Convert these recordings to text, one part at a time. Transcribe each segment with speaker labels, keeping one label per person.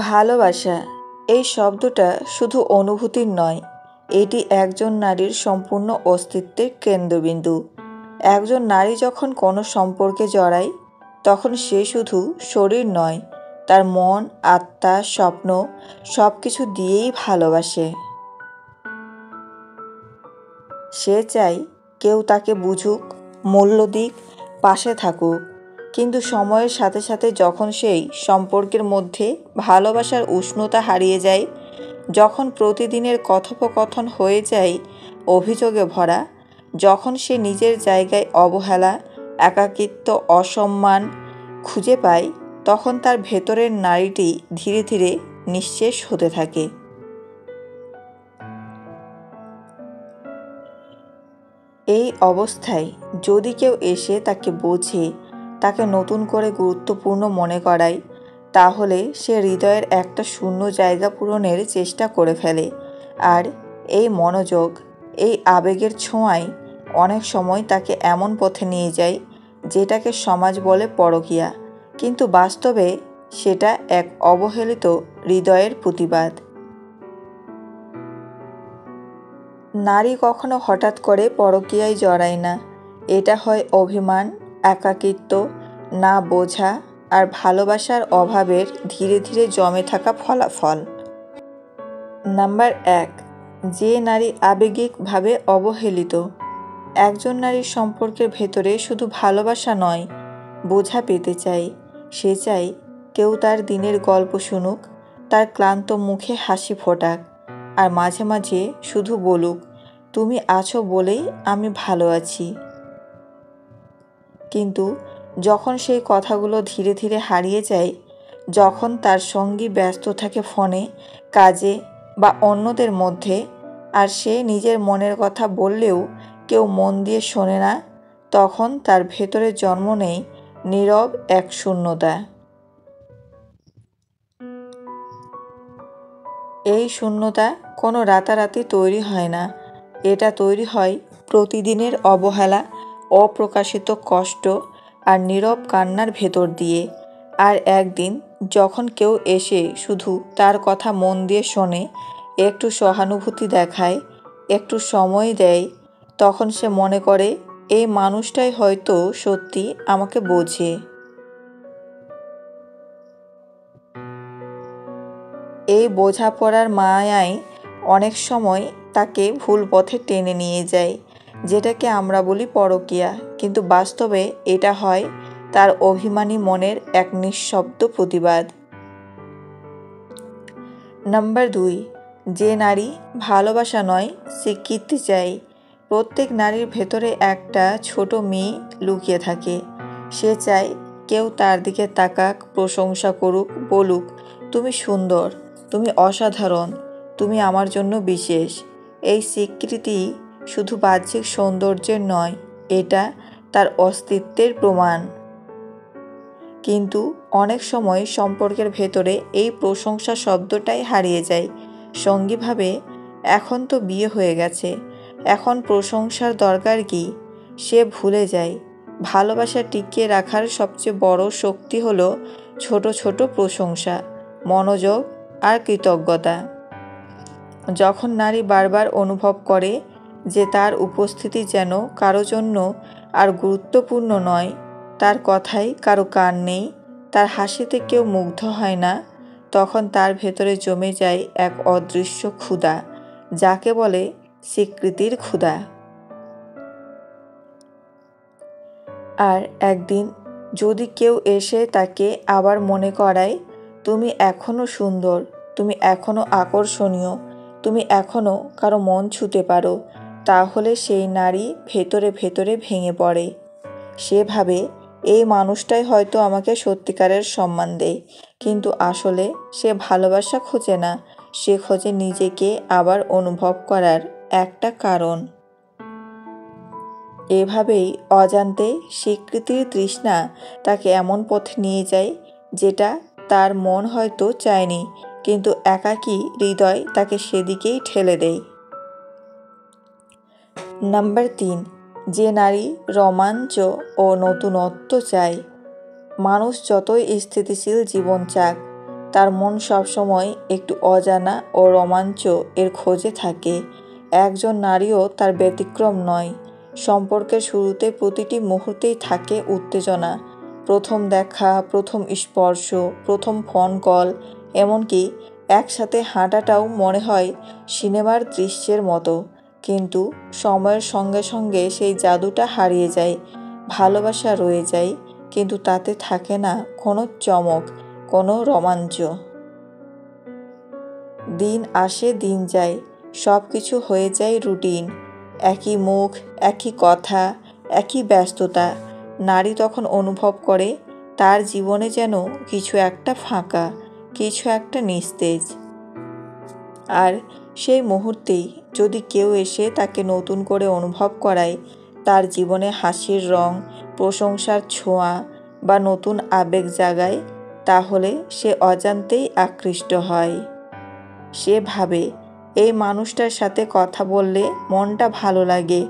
Speaker 1: ভালোবাসা এই শব্দটা শুধু অনুভূতির নয়, এটি একজন নারীর সম্পূর্ণ অস্তিত্বের কেন্দ্রবিন্দু। একজন নারী যখন কোনো সম্পর্কে জড়ায়, তখন সে শুধু শরীর নয়, তার মন, আত্মা, স্বপ্ন সব কিছু দিয়েই ভালোবাসে। সে চায় কেউ তাকে বুঝুক, মূল্য দিক, পাশে থাকুক। কিন্তু সময়ের সাথে সাথে যখন সেই সম্পর্কের মধ্যে ভালোবাসার উষ্ণতা হারিয়ে যায়, যখন প্রতিদিনের কথোপকথন হয়ে যায় অভিযোগে ভরা, যখন সে নিজের জায়গায় অবহেলা, একাকিত্ব, অসম্মান খুঁজে পায়, তখন তার ভেতরের নারীটি ধীরে ধীরে নিঃশেষ হতে থাকে। এই অবস্থায় যদি কেউ এসে তাকে বোঝে, তাকে নতুন করে গুরুত্বপূর্ণ মনে করায়, তাহলে সে হৃদয়ের একটা শূন্য জায়গা পূরণের চেষ্টা করে ফেলে। আর এই মনোযোগ, এই আবেগের ছোঁয়ায় অনেক সময় তাকে এমন পথে নিয়ে যায় যেটাকে সমাজ বলে পরকীয়া, কিন্তু বাস্তবে সেটা এক অবহেলিত হৃদয়ের প্রতিবাদ। নারী কখনো হঠাৎ করে পরকীয়ায় জড়ায় না। এটা হয় অভিমান, একাকিত্ব, না বোঝা আর ভালোবাসার অভাবের ধীরে ধীরে জমে থাকা ফলাফল। নাম্বার 1, যে নারী আবেগিকভাবে অবহেলিত। একজন নারীর সম্পর্কের ভেতরে শুধু ভালোবাসা নয়, বোঝা পেতে চায়। সে চায় কেউ তার দিনের গল্প শুনুক, তার ক্লান্ত মুখে হাসি ফোটাক, আর মাঝে মাঝে শুধু বলুক, তুমি আছো বলেই আমি ভালো আছি। কিন্তু যখন সেই কথাগুলো ধীরে ধীরে হারিয়ে যায়, যখন তার সঙ্গী ব্যস্ত থাকে ফোনে, কাজে বা অন্যদের মধ্যে, আর সে নিজের মনের কথা বললেও কেউ মন দিয়ে শোনে না, তখন তার ভেতরে জন্ম নেয় নীরব এক শূন্যতা। এই শূন্যতা কোনো রাতারাতি তৈরি হয় না। এটা তৈরি হয় প্রতিদিনের অবহেলা, অপ্রকাশিত কষ্ট আর নীরব কান্নার ভেতর দিয়ে। আর একদিন যখন কেউ এসে শুধু তার কথা মন দিয়ে শোনে, একটু সহানুভূতি দেখায়, একটু সময় দেয়, তখন সে মনে করে এই মানুষটাই হয়তো সত্যি আমাকে বোঝে। এই বোঝাপড়ার মায়ায় অনেক সময় তাকে ভুল পথে টেনে নিয়ে যায়, যেটাকে আমরা বলি পরকীয়া, কিন্তু বাস্তবে এটা হয় তার অভিমানী মনের এক নিঃশব্দ প্রতিবাদ। নাম্বার 2, যে নারী ভালোবাসা নয়, স্বীকৃতি চায়। প্রত্যেক নারীর ভেতরে একটা ছোট মেয়ে লুকিয়ে থাকে। সে চায় কেউ তার দিকে তাকাক, প্রশংসা করুক, বলুক, তুমি সুন্দর, তুমি অসাধারণ, তুমি আমার জন্য বিশেষ। এই স্বীকৃতি শুধু বাহ্যিক সৌন্দর্যের নয়, এটা তার অস্তিত্বের প্রমাণ। কিন্তু অনেক সময় সম্পর্কের ভেতরে এই প্রশংসা শব্দটাই হারিয়ে যায়। সঙ্গী ভাবে, এখন তো বিয়ে হয়ে গেছে, এখন প্রশংসার দরকার কি? সে ভুলে যায় ভালোবাসা টিকিয়ে রাখার সবচেয়ে বড় শক্তি হলো ছোট ছোট প্রশংসা, মনোযোগ আর কৃতজ্ঞতা। যখন নারী বারবার অনুভব করে যে তার উপস্থিতি যেন কারো জন্য আর গুরুত্বপূর্ণ নয়, তার কথায় কারো কান নেই, তার হাসিতে কেউ মুগ্ধ হয় না, তখন তার ভেতরে জমে যায় এক অদৃশ্য ক্ষুধা, যাকে বলে স্বীকৃতির ক্ষুধা। আর একদিন যদি কেউ এসে তাকে আবার মনে করায়, তুমি এখনও সুন্দর, তুমি এখনও আকর্ষণীয়, তুমি এখনও কারো মন ছুঁতে পারো, তাহলে সেই নারী ভেতরে ভেতরে ভেঙে পড়ে। সে ভাবে, এই মানুষটাই হয়তো আমাকে সত্যিকারের সম্মান দেয়, কিন্তু আসলে সে ভালোবাসা খোঁজে না, সে খোঁজে নিজেকে আবার অনুভব করার একটা কারণ। এভাবেই অজান্তে স্বীকৃতির তৃষ্ণা তাকে এমন পথে নিয়ে যায় যেটা তার মন হয়তো চায়নি, কিন্তু একাকী হৃদয় তাকে সেদিকেই ঠেলে দেয়। নাম্বার 3, যে নারী রোমাঞ্চ ও নতুনত্ব চায়। মানুষ যতই স্থিতিশীল জীবন চাক, তার মন সবসময় একটু অজানা ও রোমাঞ্চ এর খোঁজে থাকে। একজন নারীও তার ব্যতিক্রম নয়। সম্পর্কের শুরুতে প্রতিটি মুহূর্তেই থাকে উত্তেজনা। প্রথম দেখা, প্রথম স্পর্শ, প্রথম ফোন কল, এমনকি একসাথে হাঁটাটাও মনে হয় সিনেমার দৃশ্যের মতো। কিন্তু সময়ের সঙ্গে সঙ্গে সেই জাদুটা হারিয়ে যায়। ভালোবাসা রয়ে যায়, কিন্তু তাতে থাকে না কোনো চমক, কোনো রোমাঞ্চ। দিন আসে দিন যায়, সব কিছু হয়ে যায় রুটিন। একই মুখ, একই কথা, একই ব্যস্ততা। নারী তখন অনুভব করে তার জীবনে যেন কিছু একটা ফাঁকা, কিছু একটা নিস্তেজ। আর সেই মুহূর্তেই যদি কেউ এসে তাকে নতুন করে অনুভব করায়, তার জীবনে হাসির রং, প্রশংসার ছোঁয়া বা নতুন আবেগ জাগায়, তাহলে সে অজান্তেই আকৃষ্ট হয়। সে ভাবে, এই মানুষটার সাথে কথা বললে মনটা ভালো লাগে,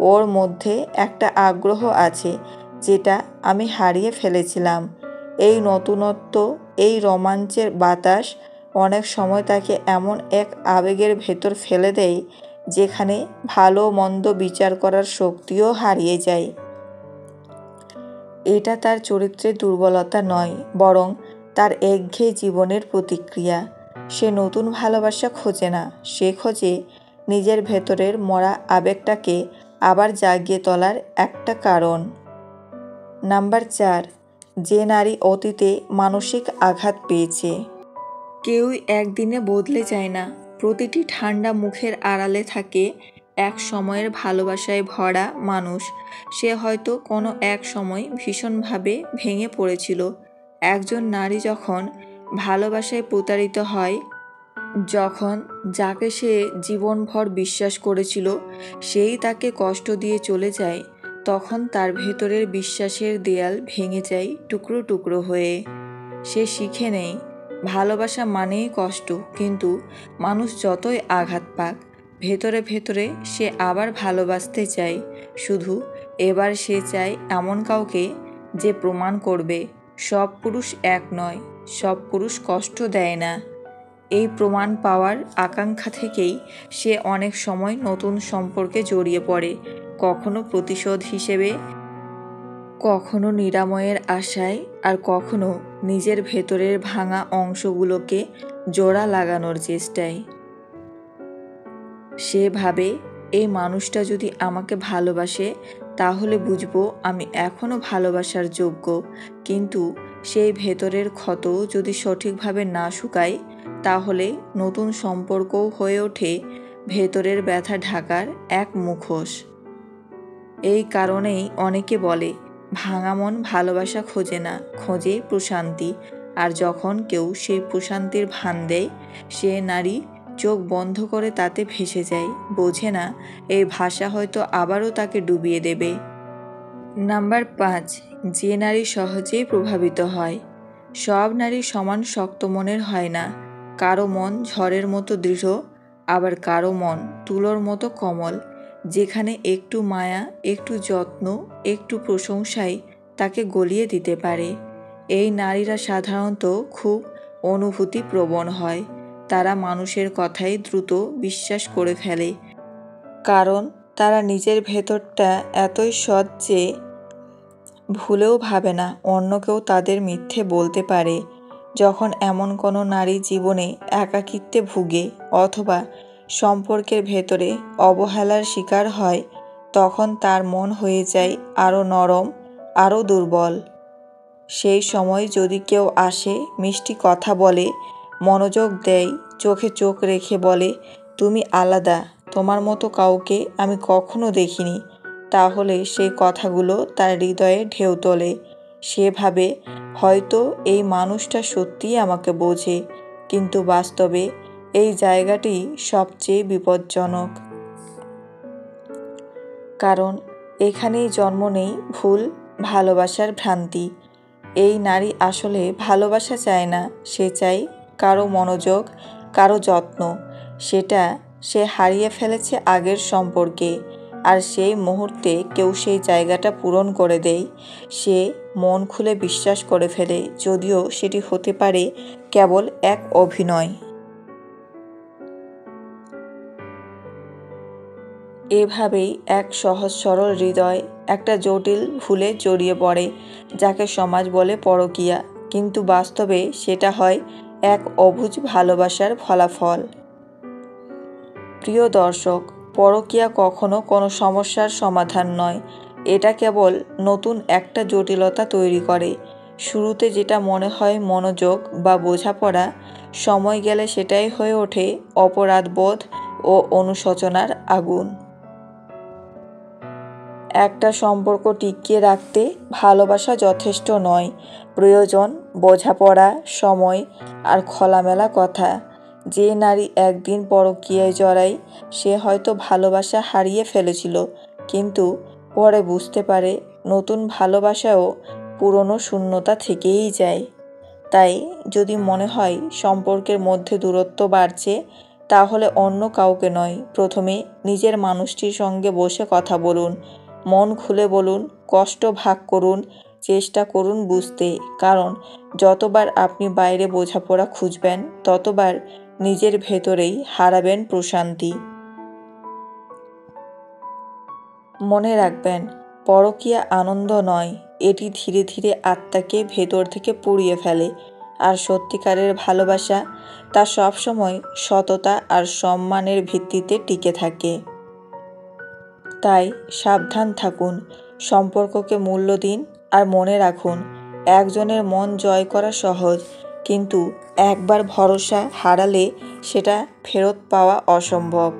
Speaker 1: ওর মধ্যে একটা আগ্রহ আছে যেটা আমি হারিয়ে ফেলেছিলাম। এই নতুনত্ব, এই রোমাঞ্চের বাতাস অনেক সময় তাকে এমন এক আবেগের ভেতর ফেলে দেয় যেখানে ভালো মন্দ বিচার করার শক্তিও হারিয়ে যায়। এটা তার চরিত্রের দুর্বলতা নয়, বরং তার একঘেয়ে জীবনের প্রতিক্রিয়া। সে নতুন ভালোবাসা খোঁজে না, সে খোঁজে নিজের ভেতরের মরা আবেগটাকে আবার জাগিয়ে তোলার একটা কারণ। নাম্বার 4, যে নারী অতীতে মানসিক আঘাত পেয়েছে। কেউই একদিনে বদলে যায় না। প্রতিটি ঠান্ডা মুখের আড়ালে থাকে এক সময়ের ভালোবাসায় ভরা মানুষ। সে হয়তো কোনো এক সময় ভীষণভাবে ভেঙে পড়েছিল। একজন নারী যখন ভালোবাসায় প্রতারিত হয়, যখন যাকে সে জীবনভর বিশ্বাস করেছিল সেই তাকে কষ্ট দিয়ে চলে যায়, তখন তার ভেতরের বিশ্বাসের দেয়াল ভেঙে যায় টুকরো টুকরো হয়ে। সে শিখে নেয় ভালোবাসা মানেই কষ্ট, কিন্তু মানুষ যতই আঘাত পাক, ভেতরে ভেতরে সে আবার ভালোবাসতে চায়। শুধু এবার সে চায় এমন কাউকে যে প্রমাণ করবে সব পুরুষ এক নয়, সব পুরুষ কষ্ট দেয় না। এই প্রমাণ পাওয়ার আকাঙ্ক্ষা থেকেই সে অনেক সময় নতুন সম্পর্কে জড়িয়ে পড়ে, কখনো প্রতিশোধ হিসেবে, কখনো নিরাময়ের আশায়, আর কখনো নিজের ভেতরের ভাঙা অংশগুলোকে জোড়া লাগানোর চেষ্টায়। সে ভাবে, এই মানুষটা যদি আমাকে ভালোবাসে তাহলে বুঝবো আমি এখনও ভালোবাসার যোগ্য। কিন্তু সেই ভেতরের ক্ষত যদি সঠিকভাবে না শুকায়, তাহলে নতুন সম্পর্কও হয়ে ওঠে ভেতরের ব্যথা ঢাকার এক মুখোশ। এই কারণেই অনেকে বলে, ভাঙা মন ভালোবাসা খোঁজে না, খোঁজে প্রশান্তি। আর যখন কেউ সেই প্রশান্তির ভান দেয়, সে নারী চোখ বন্ধ করে তাতে ভেসে যায়, বোঝে না এই ভাষা হয়তো আবারও তাকে ডুবিয়ে দেবে। নাম্বার 5, যে নারী সহজেই প্রভাবিত হয়। সব নারী সমান শক্ত মনের হয় না। কারো মন ঝড়ের মতো দৃঢ়, আবার কারো মন তুলোর মতো কোমল, যেখানে একটু মায়া, একটু যত্ন, একটু প্রশংসাই তাকে গলিয়ে দিতে পারে। এই নারীরা সাধারণত খুব অনুভূতিপ্রবণ হয়। তারা মানুষের কথাই দ্রুত বিশ্বাস করে ফেলে, কারণ তারা নিজের ভেতরটা এতই সৎ যে ভুলেও ভাবে না অন্য কেউ তাদের মিথ্যে বলতে পারে। যখন এমন কোনো নারী জীবনে একাকিত্বে ভুগে অথবা সম্পর্কের ভেতরে অবহেলার শিকার হয়, তখন তার মন হয়ে যায় আরও নরম, আরও দুর্বল। সেই সময় যদি কেউ আসে, মিষ্টি কথা বলে, মনোযোগ দেয়, চোখে চোখ রেখে বলে, তুমি আলাদা, তোমার মতো কাউকে আমি কখনো দেখিনি, তাহলে সেই কথাগুলো তার হৃদয়ে ঢেউ তোলে। সে ভাবে, হয়তো এই মানুষটা সত্যিই আমাকে বোঝে, কিন্তু বাস্তবে এই জায়গাটি সবচেয়ে বিপজ্জনক। কারণ এখানেই জন্ম নেই ভুল ভালোবাসার ভ্রান্তি। এই নারী আসলে ভালোবাসা চায় না, সে চায় কারো মনোযোগ, কারো যত্ন। সেটা সে হারিয়ে ফেলেছে আগের সম্পর্কে। আর সেই মুহূর্তে কেউ সেই জায়গাটা পূরণ করে দেয়, সে মন খুলে বিশ্বাস করে ফেলে, যদিও সেটি হতে পারে কেবল এক অভিনয়। এভাবেই এক সহজ সরল হৃদয় একটা জটিল ভুলে জড়িয়ে পড়ে, যাকে সমাজ বলে পরকীয়া, কিন্তু বাস্তবে সেটা হয় এক অবুঝ ভালোবাসার ফলাফল। প্রিয় দর্শক, পরকীয়া কখনো কোনো সমস্যার সমাধান নয়, এটা কেবল নতুন একটা জটিলতা তৈরি করে। শুরুতে যেটা মনে হয় মনোযোগ বা বোঝাপড়া, সময় গেলে সেটাই হয়ে ওঠে অপরাধবোধ ও অনুশোচনার আগুন। একটা সম্পর্ক টিকিয়ে রাখতে ভালোবাসা যথেষ্ট নয়, প্রয়োজন বোঝাপড়া, সময় আর খোলামেলা কথা। যে নারী একদিন পরকীয়ায় জড়ায়, সে হয়তো ভালোবাসা হারিয়ে ফেলেছিল, কিন্তু পরে বুঝতে পারে নতুন ভালোবাসাও পুরনো শূন্যতা থেকেই যায়। তাই যদি মনে হয় সম্পর্কের মধ্যে দূরত্ব বাড়ছে, তাহলে অন্য কাউকে নয়, প্রথমে নিজের মানুষটির সঙ্গে বসে কথা বলুন, মন খুলে বলুন, কষ্ট ভাগ করুন, চেষ্টা করুন বুঝতে। কারণ যতবার আপনি বাইরে বোঝাপড়া খুঁজবেন, ততবার নিজের ভেতরেই হারাবেন প্রশান্তি। মনে রাখবেন, পরকীয়া আনন্দ নয়, এটি ধীরে ধীরে আত্মাকে ভেতর থেকে পুড়িয়ে ফেলে। আর সত্যিকারের ভালোবাসা, তা সবসময় সততা আর সম্মানের ভিত্তিতে টিকে থাকে। তাই সাবধান থাকুন, সম্পর্ককে মূল্য দিন, আর মনে রাখুন, একজনের মন জয় করা সহজ, কিন্তু একবার ভরসা হারালে সেটা ফেরত পাওয়া অসম্ভব।